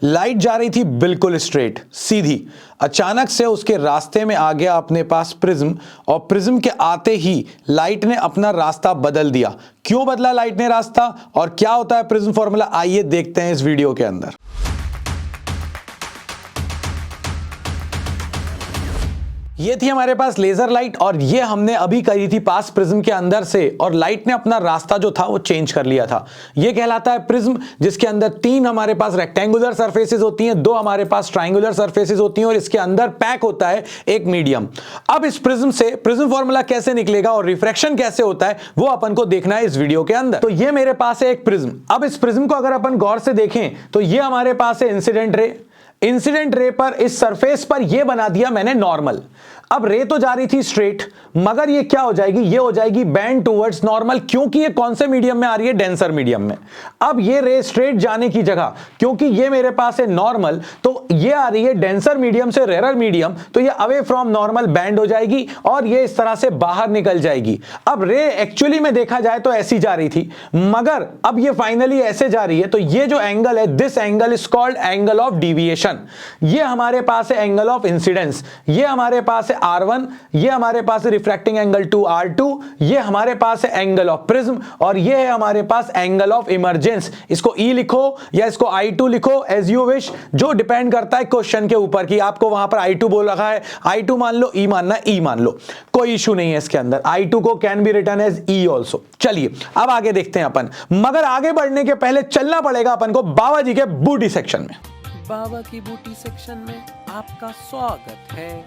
Light जा रही थी बिल्कुल स्ट्रेट सीधी, अचानक से उसके रास्ते में आ गया अपने पास प्रिज्म, और प्रिज्म के आते ही लाइट ने अपना रास्ता बदल दिया। क्यों बदला लाइट ने रास्ता और क्या होता है प्रिज्म फॉर्मूला, आइए देखते हैं इस वीडियो के अंदर। ये थी हमारे पास लेजर लाइट और ये हमने अभी करी थी पास प्रिज्म के अंदर से, और लाइट ने अपना रास्ता जो था वो चेंज कर लिया था। ये कहलाता है प्रिज्म, जिसके अंदर तीन हमारे पास रेक्टेंगुलर सरफेसेस होती हैं, दो हमारे पास ट्रायंगुलर सरफेसेस होती हैं और इसके अंदर पैक होता है एक मीडियम। अब इस प्रिज्म से प्रिज्म फॉर्मूला कैसे निकलेगा और रिफ्रैक्शन कैसे होता है वो अपन को देखना है इस वीडियो के अंदर। तो ये मेरे पास है एक प्रिज्म। अब इस प्रिज्म को अगर अपन गौर से देखें तो ये हमारे पास है इंसिडेंट रे। इंसिडेंट रे पर इस सरफेस पर ये बना दिया मैंने नॉर्मल। अब रे तो जा रही थी स्ट्रेट, मगर ये क्या हो जाएगी, ये हो जाएगी बेंड टुवर्ड्स नॉर्मल, क्योंकि ये कौन से मीडियम में आ रही है, डेंसर मीडियम में। अब ये रे स्ट्रेट जाने की जगह, क्योंकि ये मेरे पास है नॉर्मल, तो ये आ रही है डेंसर मीडियम से रेरर मीडियम, तो ये अवे फ्रॉम नॉर्मल बेंड हो जाएगी और ये इस तरह से बाहर निकल जाएगी। अब रे एक्चुअली में देखा जाए तो ऐसी जा रही थी, मगर अब ये फाइनली ऐसे जा रही है, तो ये जो एंगल है, this angle is called angle of deviation. ये हमारे पास है एंगल ऑफ इंसिडेंस, ये हमारे पास है R1, ये हमारे पास है रिफ्रैक्टिंग एंगल 2 R2, ये हमारे पास है एंगल ऑफ प्रिज्म, और ये है हमारे पास एंगल ऑफ इमर्जेंस। इसको E लिखो या इसको I2 लिखो, एज यू विश, जो डिपेंड करता है क्वेश्चन के ऊपर कि आपको वहां पर I2 बोल रखा है, I2 मान लो, E मानना E मान लो, कोई इशू नहीं है इसके अंदर। I2 को can be written as E also. चलिए अब आगे देखते हैं अपन, मगर आगे बढ़ने के पहले चलना पड़ेगा अपन को बाबा जी के बूटी सेक्शन में। बाबा की बूटी सेक्शन में आपका स्वागत है।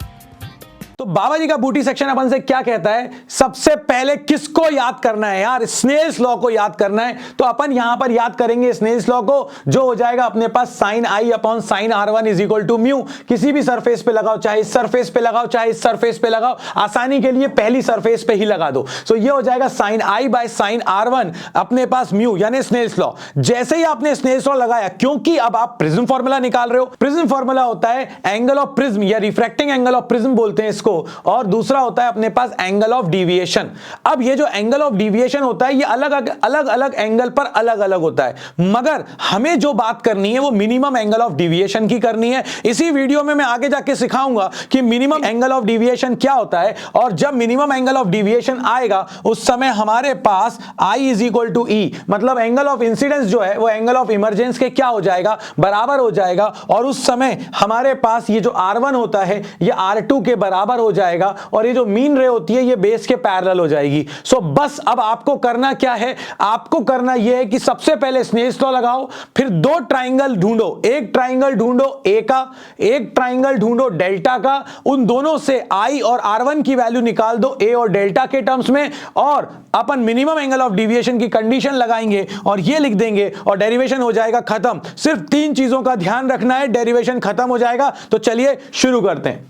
तो बाबा जी का बूटी सेक्शन अपन से क्या कहता है, सबसे पहले किसको याद करना है यार, स्नेल्स लॉ को याद करना है। तो अपन यहां पर याद करेंगे स्नेल्स लॉ को, जो हो जाएगा अपने पास sine I upon sine R1 is equal to mu. किसी भी सरफेस पे लगाओ, चाहे इस सरफेस पे लगाओ चाहे इस सरफेस पे लगाओ, आसानी के लिए पहली सरफेस पे ही लगा दो। तो ये हो जाएगा sign I by sine R1 अपने पास म्यू, यानी स्नेल्स लॉ। जैसे ही आपने स्नेल्स लॉ लगाया, क्योंकि अब आप प्रिज्म फॉर्मूला निकाल रहे हो, प्रिज्म फॉर्मूला होता है एंगल ऑफ प्रिज्म या रिफ्रैक्टिंग एंगल ऑफ प्रिज्म बोलते हैं इसको, और दूसरा होता है अपने पास एंगल ऑफ डिविएशन। अब ये जो एंगल ऑफ डिविएशन होता है, ये अलग अलग एंगल पर अलग अलग होता है, मगर हमें जो बात करनी है वो मिनिमम एंगल ऑफ डिविएशन की करनी है। इसी वीडियो में मैं आगे जाके सिखाऊंगा कि मिनिमम एंगल ऑफ डिविएशन क्या होता है, और जब मिनिमम एंगल ऑफ डिविएशन आएगा उस समय हमारे पास I is equal to E, मतलब एंगल ऑफ इंसिडेंस जो है वो एंगल ऑफ इमर्जेंस के क्या हो जाएगा, बराबर हो जाएगा, और उस समय हमारे पास ये जो R1 होता है ये R2 के बराबर हो जाएगा, और ये जो मीन रे होती है ये बेस के पैरेलल हो जाएगी। सो बस अब आपको करना क्या है, आपको करना यह है कि सबसे पहले स्नेल्स लॉ लगाओ, फिर दो ट्राइंगल ढूंढो, एक ट्राइंगल ढूंढो A का, एक ट्राइंगल ढूंढो डेल्टा का, उन दोनों से I और R1 की वैल्यू निकाल दो A और डेल्टा के टर्म्स में, और अपन मिनिमम एंगल ऑफ डिविएशन की कंडीशन लगाएंगे और ये लिख देंगे और डेरिवेशन हो जाएगा खत्म। सिर्फ तीन चीजों का ध्यान रखना है, डेरिवेशन खत्म हो जाएगा। तो चलिए शुरू करते हैं।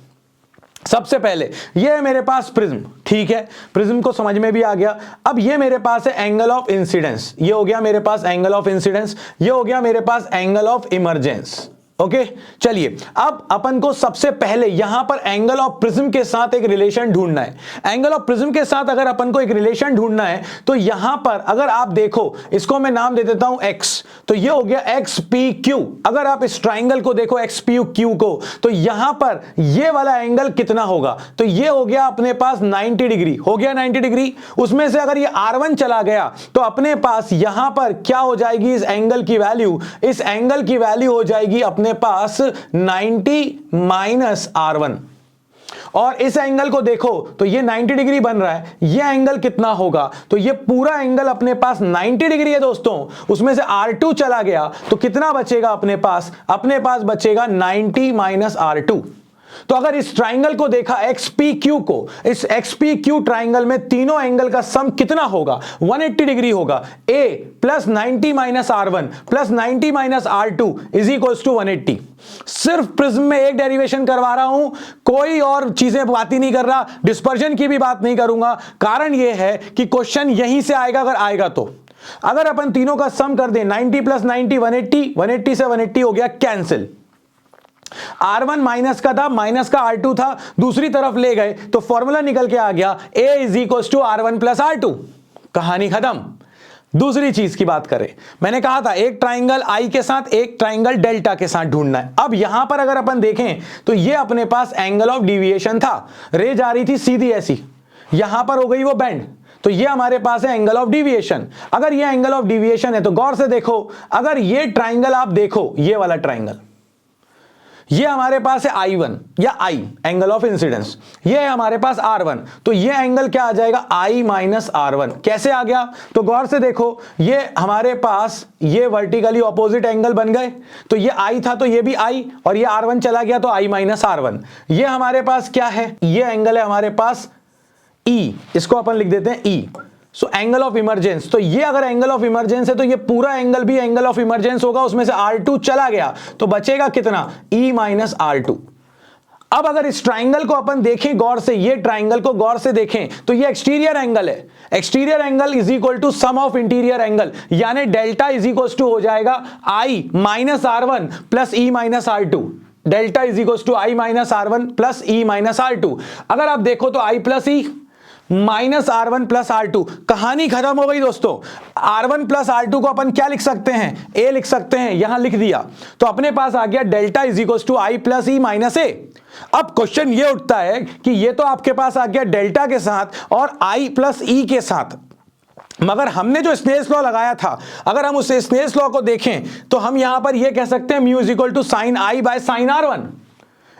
सबसे पहले ये है मेरे पास प्रिज्म, ठीक है, प्रिज्म को समझ में भी आ गया। अब ये मेरे पास है एंगल ऑफ इंसिडेंस, ये हो गया मेरे पास एंगल ऑफ इंसिडेंस, ये हो गया मेरे पास एंगल ऑफ इमर्जेंस। ओके चलिए अब अपन को सबसे पहले यहां पर एंगल ऑफ प्रिज्म के साथ एक रिलेशन ढूंढना है। एंगल ऑफ प्रिज्म के साथ अगर अपन को एक रिलेशन ढूंढना है तो यहां पर अगर आप देखो, इसको मैं नाम दे देता हूं x, तो ये हो गया XPQ। अगर आप इस ट्राइंगल को देखो XPQ को, तो यहां पर ये वाला एंगल कितना होगा, तो ये हो गया अपने पास 90 डिग्री, हो गया 90 डिग्री। उसमें से अगर ये R1 चला गया तो अपने पास यहां पर क्या हो जाएगी इस एंगल की वैल्यू, इस एंगल की वैल्यू हो जाएगी अपने पास 90 माइनस R1। और इस एंगल को देखो तो ये 90 डिग्री बन रहा है, ये एंगल कितना होगा, तो ये पूरा एंगल अपने पास 90 डिग्री है दोस्तों। उसमें से R2 चला गया तो कितना बचेगा अपने पास बचेगा 90 माइनस R2। तो अगर इस ट्राइंगल को देखा XPQ को, इस XPQ ट्राइंगल में तीनों एंगल का सम कितना होगा, 180 डिग्री होगा। A plus 90 minus R1 plus 90 minus R2 is equal to 180। सिर्फ प्रिज्म में एक डेरिवेशन करवा रहा हूं, कोई और चीजें बात ही नहीं कर रहा, डिस्पर्जन की भी बात नहीं करूंगा। कारण यह है कि क्वेश्चन यहीं से आएगा, अगर आएगा तो। अगर अपन तीनों का सम कर दें 90 प्लस 90 180, 180 से 180 हो गया कैंसिल। R1 माइनस का था, माइनस का R2 था, दूसरी तरफ ले गए तो फॉर्मूला निकल के आ गया A is equal to R1 plus R2। कहानी खत्म। दूसरी चीज की बात करें, मैंने कहा था एक ट्राइंगल आई के साथ एक ट्राइंगल डेल्टा के साथ ढूंढना है। अब यहां पर अगर अपन देखें तो ये अपने पास एंगल ऑफ डिविएशन था, रे जा रही थी सीधी ऐसी, यहां पर हो गई वो बेंड, तो ये हमारे पास है एंगल ऑफ डिविएशन। अगर ये एंगल ऑफ डिविएशन है तो गौर से देखो, अगर ये ट्राइंगल आप देखो, ये वाला ट्राइंगल, ये हमारे पास है I1 या I एंगल ऑफ इंसिडेंस, ये है हमारे पास R1, तो ये एंगल क्या आ जाएगा I माइनस R1। कैसे आ गया? तो गौर से देखो, ये हमारे पास ये वर्टिकली ऑपोजिट एंगल बन गए, तो ये I था तो ये भी I, और ये R1 चला गया तो I माइनस R1। ये हमारे पास क्या है? ये एंगल है हमारे पास E, इसको अपन लिख देते हैं E। So angle of emergence, तो ये अगर एंगल ऑफ इमरजेंस है तो ये पूरा एंगल भी एंगल ऑफ इमरजेंस होगा, उसमें से R2 चला गया तो बचेगा कितना? E minus R2। अब अगर इस ट्राइंगल को अपन देखें गौर से, ये ट्राइंगल को गौर से देखें तो ये एक्सटीरियर एंगल है, exterior angle is equal to sum of interior angle, यानी डेल्टा इज इक्वल टू हो जाएगा I minus R1 plus E minus R2। Delta is equal to I minus R1 plus E minus R2। अगर आप देखो तो I plus E minus R1 plus R2, कहानी खत्म हो गई दोस्तों। R1 प्लस R2 को अपन क्या लिख सकते हैं? A लिख सकते हैं, यहां लिख दिया तो अपने पास आ गया delta is equal to I plus E minus A। अब क्वेश्चन ये उठता है कि ये तो आपके पास आ गया डेल्टा के साथ और I प्लस E के साथ, मगर हमने जो स्नेल्स लॉ लगाया था, अगर हम उस स्नेल्स लॉ को देखें तो हम यहां पर ये कह सकते हैं mu is equal to sine I by sine R1।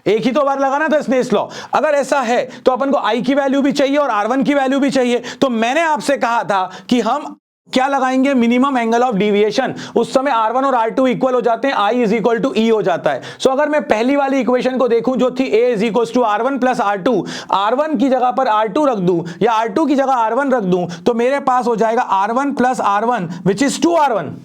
एक ही तो बार लगाना था स्नेल्स लॉ। अगर ऐसा है तो अपन को I की वैल्यू भी चाहिए और R1 की वैल्यू भी चाहिए, तो मैंने आपसे कहा था कि हम क्या लगाएंगे? Minimum angle of deviation. उस समय R1 और R2 इक्वल हो जाते हैं, I is equal to E हो जाता है। सो अगर मैं पहली वाली इक्वेशन को देखूं जो थी A is equal to R1 plus R2, R1 की जगह पर R2 रख दूं या R2 की जगह R1 रख दूं तो मेरे पास हो जाएगा R1 plus R1 which is 2R1।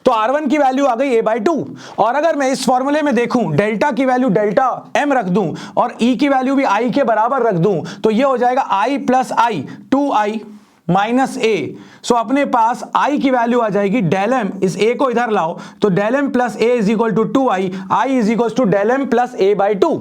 तो R1 की वैल्यू आ गई A/2। और अगर मैं इस फॉर्मूले में देखूं, डेल्टा की वैल्यू डेल्टा M रख दूं और E की वैल्यू भी I के बराबर रख दूं तो ये हो जाएगा I plus I 2I minus A। सो अपने पास I की वैल्यू आ जाएगी डेल M, इस A को इधर लाओ तो del M plus A is equal to 2I, I is equal to del M plus A/2।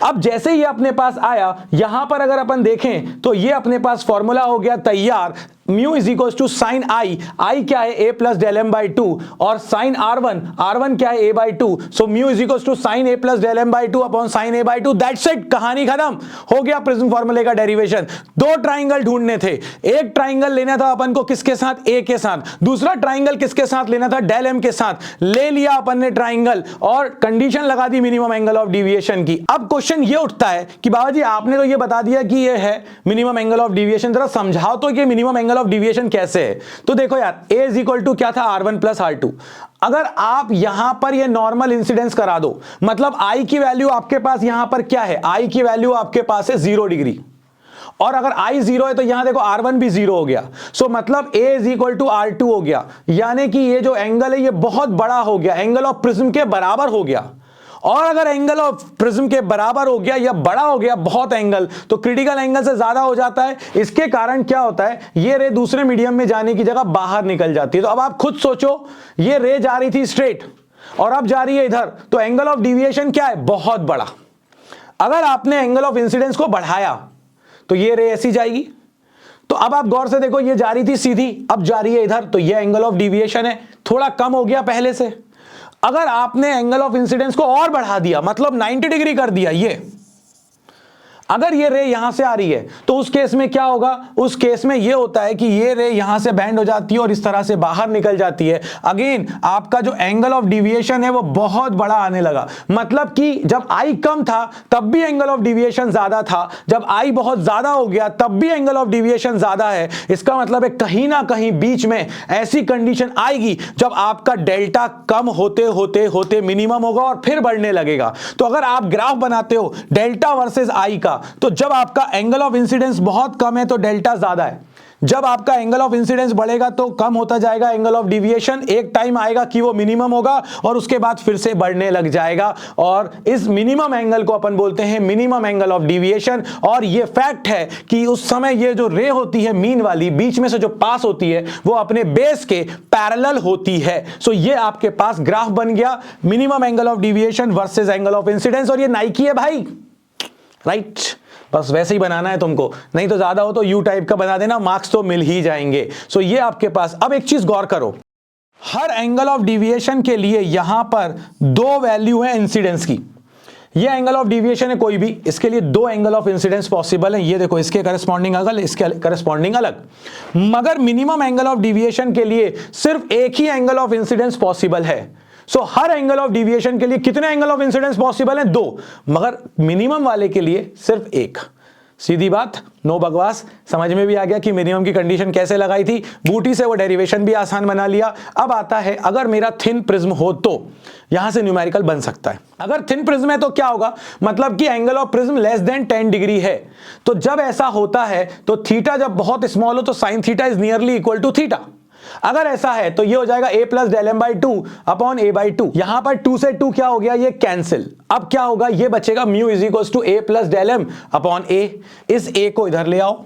अब जैसे ही अपने पास आया, यहां पर अगर अपन देखें तो ये अपने पास फॉर्मूला हो गया तैयार, mu is equal to sine I क्या है? A plus del M by 2, और साइन R1 क्या है? A by 2। So mu is equal to sine A plus del M by 2 upon sine A by 2। That's it, कहानी खत्म हो गया prism फॉर्मूले का डेरिवेशन। दो ट्राइंगल ढूंढने थे, एक ट्राइंगल लेना था अपन को किसके साथ? A के साथ। दूसरा ट्राइंगल किसके साथ लेना था? डेल M के साथ। ले लिया अपन ने ट्राइंगल और कंडीशन लगा दी मिनिमम एंगल ऑफ डिविएशन की। अब क्वेश्चन ये उठता है कि बाबा जी आपने तो ये बता दिया कि ये है मिनिमम एंगल ऑफ डिविएशन, जरा समझाओ तो कि मिनिमम एंगल ऑफ डिविएशन कैसे है। तो देखो यार, A इज इक्वल टू क्या था? R1 plus R2। अगर आप यहां पर ये नॉर्मल इंसिडेंस करा दो, मतलब I की वैल्यू आपके पास यहां पर क्या है? I की वैल्यू आपके पास है 0 डिग्री, और अगर I 0 है तो यहां देखो R1 भी 0 हो गया। सो मतलब A is equal to R2 हो गया, यानी कि ये जो एंगल है ये बहुत बड़ा हो गया, एंगल ऑफ प्रिज्म के बराबर हो गया। और अगर एंगल ऑफ प्रिज्म के बराबर हो गया या बड़ा हो गया बहुत एंगल, तो क्रिटिकल एंगल से ज्यादा हो जाता है। इसके कारण क्या होता है? ये रे दूसरे मीडियम में जाने की जगह बाहर निकल जाती है। तो अब आप खुद सोचो, ये रे जा रही थी स्ट्रेट और अब जा रही है इधर, तो एंगल ऑफ डिविएशन क्या है? बहुत बड़ा। अगर आपने एंगल ऑफ इंसिडेंस को बढ़ाया तो ये रे ऐसी जाएगी। तो अब आप गौर से देखो, ये जा रही थी सीधी, अब जा रही है इधर, तो ये एंगल ऑफ डिविएशन है, थोड़ा कम हो गया पहले से। अगर आपने एंगल ऑफ इंसिडेंस को और बढ़ा दिया, मतलब 90 डिग्री कर दिया, ये अगर ये रे यहां से आ रही है तो उस केस में क्या होगा? उस केस में ये होता है कि ये रे यहां से बैंड हो जाती है और इस तरह से बाहर निकल जाती है। अगेन आपका जो एंगल ऑफ डिविएशन है वो बहुत बड़ा आने लगा। मतलब कि जब I कम था तब भी एंगल ऑफ डिविएशन ज्यादा था, जब I बहुत ज्यादा हो गया तब भी एंगल ऑफ डिविएशन ज्यादा है। इसका मतलब है कहीं ना कहीं बीच में ऐसी कंडीशन आएगी जब आपका डेल्टा कम होते होते होते मिनिमम होगा और फिर बढ़ने लगेगा। तो अगर आप ग्राफ बनाते हो डेल्टा वर्सेस I का, तो जब आपका एंगल ऑफ इंसिडेंस बहुत कम है तो डेल्टा ज्यादा है, जब आपका एंगल ऑफ इंसिडेंस बढ़ेगा तो कम होता जाएगा एंगल ऑफ डिविएशन। एक टाइम आएगा कि वो मिनिमम होगा और उसके बाद फिर से बढ़ने लग जाएगा, और इस मिनिमम एंगल को अपन बोलते हैं मिनिमम एंगल ऑफ डिविएशन। और ये फैक्ट है कि उस समय ये जो रे होती है मीन वाली, बीच में से जो पास होती है, वो अपने बेस के पैरेलल होती है। सो ये आपके पास ग्राफ बन गया, minimum angle of deviation versus angle of incidence, और ये नाइकी है भाई, राइट। बस वैसे ही बनाना है तुमको, नहीं तो ज्यादा हो तो यू टाइप का बना देना, मार्क्स तो मिल ही जाएंगे। सो ये आपके पास। अब एक चीज गौर करो, हर एंगल ऑफ डिविएशन के लिए यहां पर 2 वैल्यू है इंसिडेंस की। ये एंगल ऑफ डिविएशन है कोई भी, इसके लिए 2 एंगल ऑफ इंसिडेंस पॉसिबल है। ये देखो, इसके करस्पॉन्डिंग अलग, इसके करस्पॉन्डिंग अलग। मगर मिनिमम एंगल ऑफ डिविएशन के लिए सिर्फ एक ही एंगल ऑफ इंसिडेंस पॉसिबल है। सो हर एंगल ऑफ डिविएशन के लिए कितने एंगल ऑफ इंसिडेंस पॉसिबल हैं? 2, मगर मिनिमम वाले के लिए सिर्फ 1। सीधी बात, नो बकवास। समझ में भी आ गया कि मिनिमम की कंडीशन कैसे लगाई थी। बूटी से वो डेरिवेशन भी आसान बना लिया। अब आता है, अगर मेरा थिन प्रिज्म हो तो यहां से न्यूमेरिकल बन सकता है। अगर थिन प्रिज्म है तो क्या होगा, मतलब कि angle of prism less than 10 degree है। तो जब ऐसा होता है तो थीटा जब बहुत स्मॉल हो तो sine theta is nearly equal to theta. अगर ऐसा है तो ये हो जाएगा a plus del M by 2 upon a by 2। यहां पर 2 से 2 क्या हो गया, ये कैंसिल। अब क्या होगा, ये बचेगा mu is equal to a plus del M upon a। इस a को इधर ले आओ,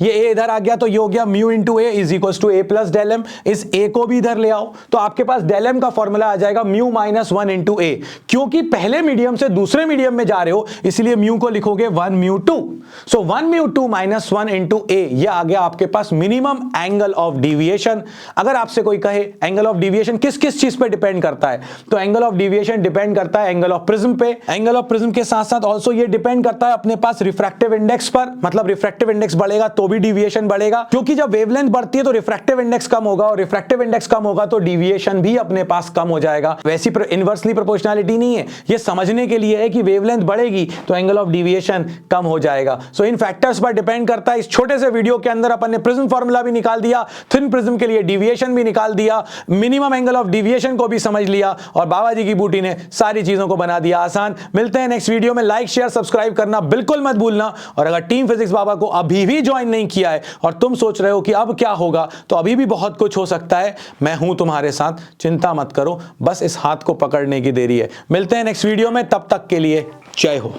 ये a इधर आ गया तो ये हो गया mu into a is equal to a plus del M. इस a को भी इधर ले आओ तो आपके पास डेल एम का फॉर्मूला आ जाएगा म्यू माइनस 1 इंटू a। क्योंकि पहले मीडियम से दूसरे मीडियम में जा रहे हो इसलिए म्यू को लिखोगे 1 mu 2। So 1 mu 2 minus 1 into a, ये आ गया आपके पास मिनिमम एंगल ऑफ डिविएशन। अगर आपसे कोई कहे एंगल ऑफ डिविएशन किस किस चीज पे डिपेंड करता है, तो एंगल ऑफ डिविएशन डिपेंड करता है एंगल ऑफ प्रिज्म पे। एंगल ऑफ प्रिज्म के साथ साथ ऑल्सो ये डिपेंड करता है अपने पास रिफ्रैक्टिव इंडेक्स पर, मतलब रिफ्रैक्टिव इंडेक्स बढ़ेगा तो भी डिविएशन बढ़ेगा, क्योंकि जब वेवलेंथ बढ़ती है तो रिफ्रैक्टिव इंडेक्स कम होगा, और रिफ्रैक्टिव इंडेक्स कम होगा तो डिविएशन भी अपने पास कम हो जाएगा। वैसी इनवर्सली प्रोपोर्शनलिटी नहीं है, ये समझने के लिए है कि वेवलेंथ बढ़ेगी तो एंगल ऑफ डिविएशन कम हो जाएगा। सो इन फैक्टर्स पर डिपेंड करता है। इस छोटे से वीडियो के अंदर अपन ने प्रिज्म फार्मूला भी निकाल दिया, थिन प्रिज्म के लिए डिविएशन भी निकाल दिया, मिनिमम एंगल ऑफ डिविएशन को भी समझ लिया, और बाबा जी की बूटी ने सारी चीजों को बना दिया आसान। मिलते हैं नेक्स्ट वीडियो में। लाइक शेयर सब्सक्राइब करना बिल्कुल मत भूलना। और अगर टीम फिजिक्स बाबा को अभी भी ज्वाइन नहीं किया है और तुम सोच रहे हो कि अब क्या होगा, तो अभी भी बहुत कुछ हो सकता है। मैं हूं तुम्हारे साथ, चिंता मत करो, बस इस हाथ को पकड़ने की देरी है। मिलते हैं नेक्स्ट वीडियो में, तब तक के लिए जय हो।